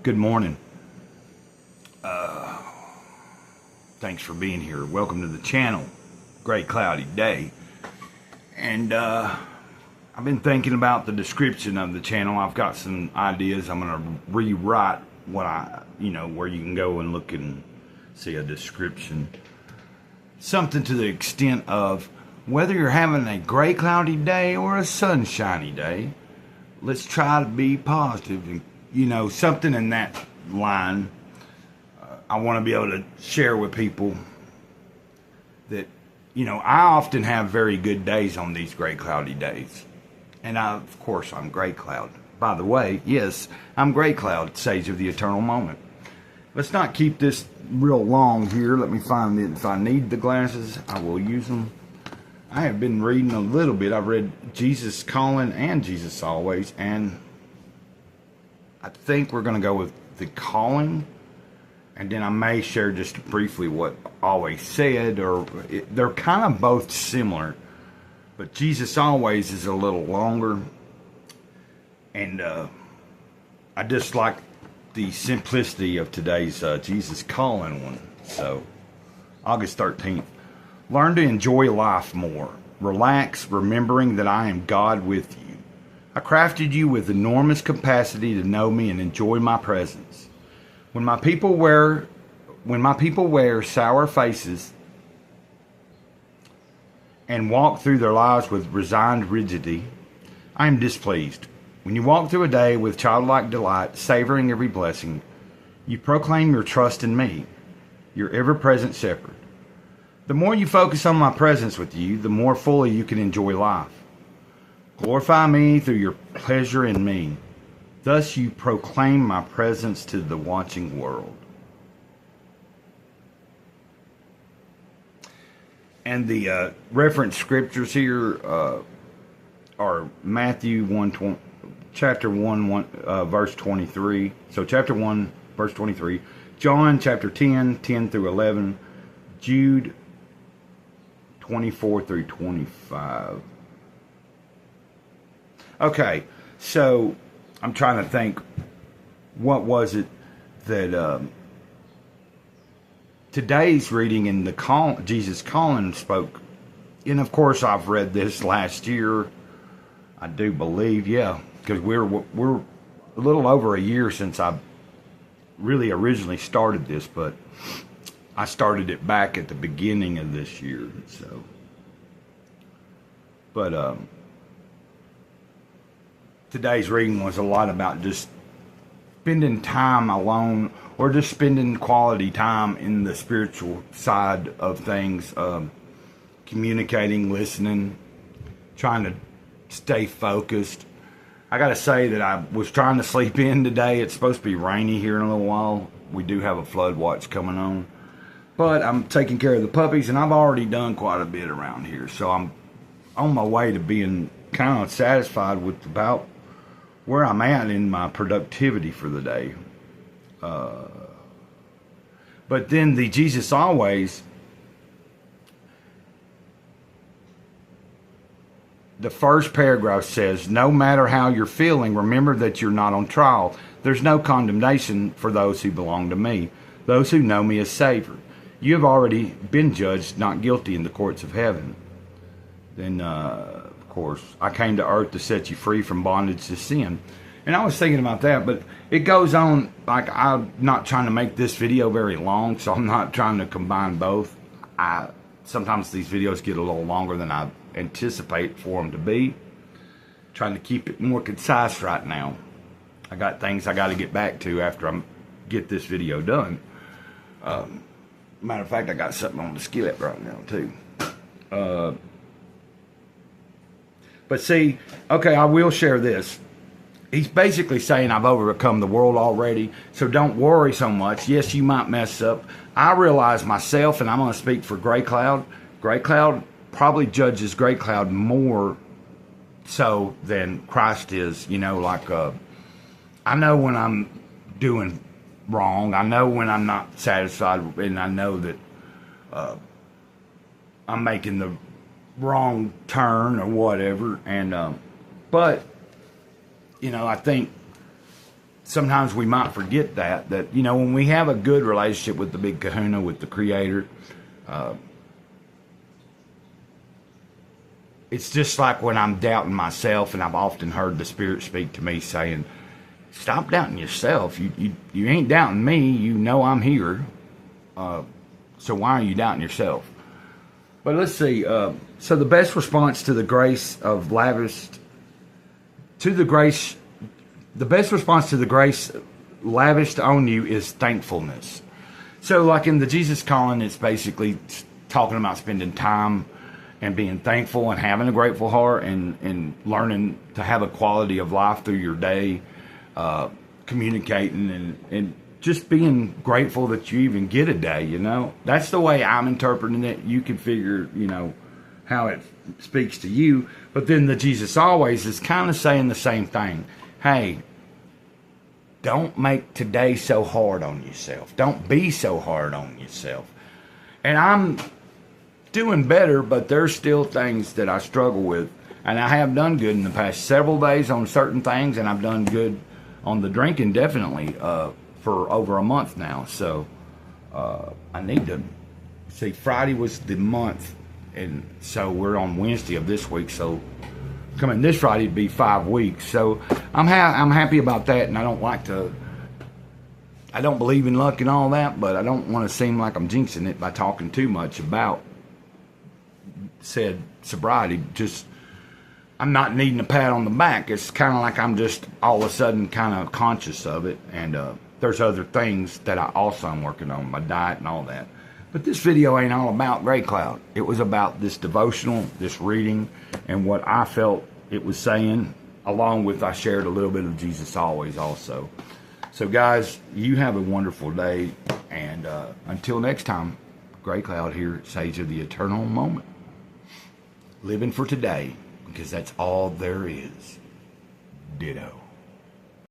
Good morning. Thanks for being here. Welcome to the channel. Great cloudy day. And I've been thinking about the description of the channel. I've got some ideas. I'm going to rewrite what where you can go and look and see a description. Something to the extent of whether you're having a gray cloudy day or a sunshiny day, let's try to be positive. And, something in that line. I want to be able to share with people that, I often have very good days on these gray cloudy days. And of course, I'm gray cloud. By the way, yes, I'm gray cloud, sage of the eternal moment. Let's not keep this real long here. Let me find it. If I need the glasses, I will use them. I have been reading a little bit. I've read Jesus Calling and Jesus Always. And I think we're going to go with the Calling. And then I may share just briefly what Always said, they're kind of both similar, but Jesus Always is a little longer, and I just like the simplicity of today's Jesus Calling one. So, August 13th. Learn to enjoy life more. Relax, remembering that I am God with you. I crafted you with enormous capacity to know me and enjoy my presence. When my people wear sour faces and walk through their lives with resigned rigidity, I am displeased. When you walk through a day with childlike delight, savoring every blessing, you proclaim your trust in me, your ever-present shepherd. The more you focus on my presence with you, the more fully you can enjoy life. Glorify me through your pleasure in me. Thus you proclaim my presence to the watching world. And the reference scriptures here are Matthew chapter 1, verse 23. So chapter 1, verse 23. John chapter 10, 10 through 11. Jude 24 through 25. Okay, so I'm trying to think, what was it that today's reading in the Jesus Calling spoke? And of course, I've read this last year. I do believe, yeah, because we're a little over a year since I really originally started this, but I started it back at the beginning of this year. So, but today's reading was a lot about just spending time alone, or just spending quality time in the spiritual side of things, communicating, listening, trying to stay focused. I gotta say that I was trying to sleep in today. It's supposed to be rainy here in a little while. We do have a flood watch coming on, but I'm taking care of the puppies, and I've already done quite a bit around here, so I'm on my way to being kind of satisfied with about where I'm at in my productivity for the day. But then the Jesus Always, the first paragraph says, no matter how you're feeling, remember that you're not on trial. There's no condemnation for those who belong to me, those who know me as Savior. You have already been judged not guilty in the courts of heaven. Then, of course, I came to earth to set you free from bondage to sin. And I was thinking about that, but it goes on, like, I'm not trying to make this video very long, so I'm not trying to combine both. Sometimes these videos get a little longer than I anticipate for them to be. Trying to keep it more concise right now. I got things I got to get back to after I get this video done. Matter of fact, I got something on the skillet right now, too. But see, okay, I will share this. He's basically saying I've overcome the world already, so don't worry so much. Yes, you might mess up. I realize myself, and I'm going to speak for Gray Cloud. Gray Cloud probably judges Gray Cloud more so than Christ is. I know when I'm doing wrong. I know when I'm not satisfied, and I know that I'm making the wrong turn or whatever. And but I think sometimes we might forget that, you know, when we have a good relationship with the big kahuna, with the Creator, it's just like when I'm doubting myself, and I've often heard the Spirit speak to me saying, stop doubting yourself. You ain't doubting me. You know I'm here. So why are you doubting yourself? But let's see. So the best response to the grace of lavished, the best response to the grace lavished on you is thankfulness. So like in the Jesus Calling, it's basically talking about spending time and being thankful and having a grateful heart, and learning to have a quality of life through your day, communicating and just being grateful that you even get a day, you know. That's the way I'm interpreting it. You can figure, you know, how it speaks to you. But then the Jesus Always is kind of saying the same thing. Hey, don't make today so hard on yourself. Don't be so hard on yourself. And I'm doing better, but there's still things that I struggle with. And I have done good in the past several days on certain things, and I've done good on the drinking, definitely, for over a month now. So I need to see. Friday was the month, and so we're on Wednesday of this week. So coming this Friday would be 5 weeks. So I'm happy about that, and I don't believe in luck and all that, but I don't want to seem like I'm jinxing it by talking too much about said sobriety. Just, I'm not needing a pat on the back. It's kind of like I'm just all of a sudden kind of conscious of it, and there's other things that I also am working on, my diet and all that. But this video ain't all about Gray Cloud. It was about this devotional, this reading, and what I felt it was saying, along with I shared a little bit of Jesus Always also. So guys, you have a wonderful day, and until next time, Gray Cloud here, Sage of the Eternal Moment. Living for today, because that's all there is. Ditto.